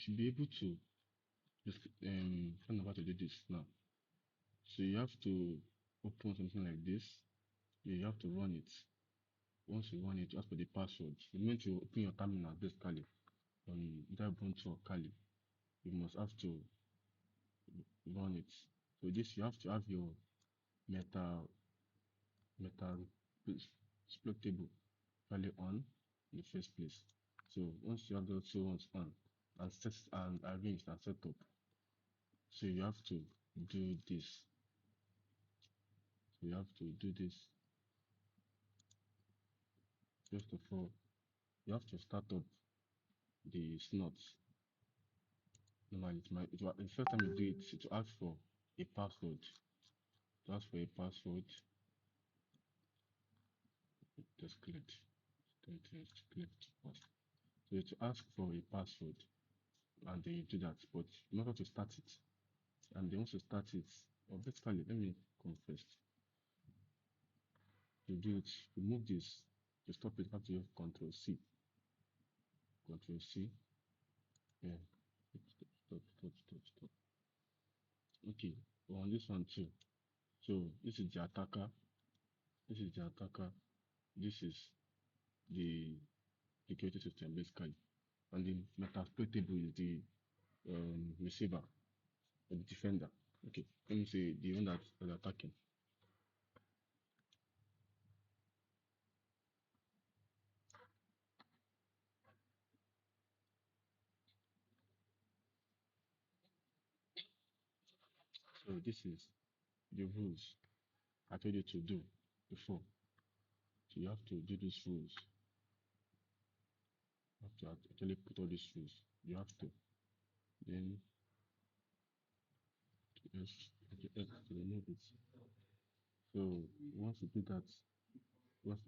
should be able to just find out how to do this now. So you have to open something like this. You have to run it. Once you run it, ask for the password. The moment you open your terminal, basically on either Ubuntu or Kali, you must have to run it. So this you have to have your Metasploitable value on in the first place. So once you have those two ones on and set and arranged and set up, so you have to do this. So you have to do this. First of all, you have to start up the Snort. Normally, the first time you do it, it will ask for a password. To ask for a password, just click. So it will ask for a password, and then you do that. But in order to start it, and then once you start it, or basically, let me come first. To do it, remove this. To stop it, you have to use Control C. Control C. Yeah. Stop. Okay. On this one too. So this is the attacker. This is the attacker. This is the security system basically. And the Metasploitable is the receiver or the defender. Okay. Let me say the one that's attacking. So this is the rules I told you to do before. So you have to do these rules. You have to actually put all these rules. You have to. Then just to remove it. So once you do that, you have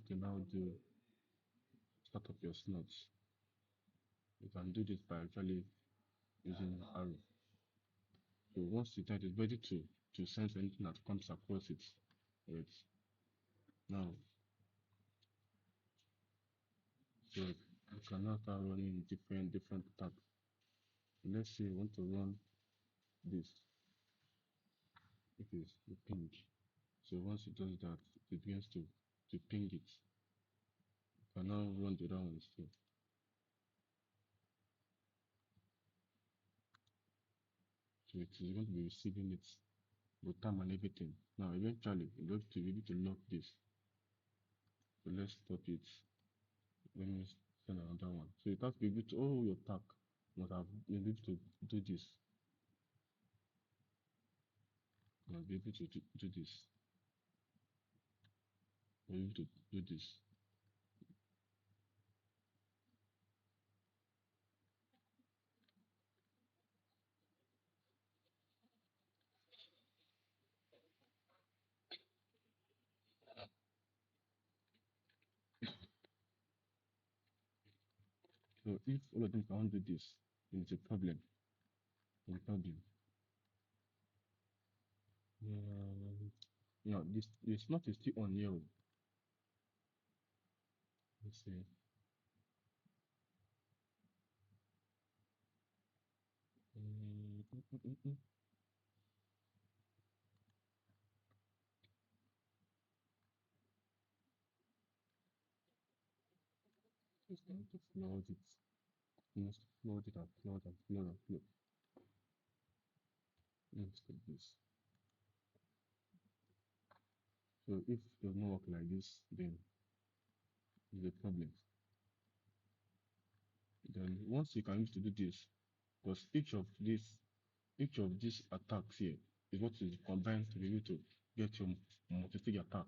to now do start up your slots. You can do this by actually using arrow. So once the tag is ready to sense anything that comes across it, right? Now, so you can now start running different tabs. Let's say you want to run this. It is the ping. So once it does that, it begins to ping it. You can now run the other one too. So it is going to be receiving it, the time and everything. Now eventually you're going to be able to lock this. So let's stop it. Let me send another one. So it has to be able to your attack must have been able to do this. Must be able to do this. Be able to do this. So if all of them can't do this, then it's a problem. It's a problem. No, this not is still on here. Let's see. It's going to flood it. Must flood it and flood and flood and flood. Let's take this. So if it does not work like this, then it's a problem. Then once you can use to do this, because each of these attacks here is what is combined to be able to get your multi-stage attack.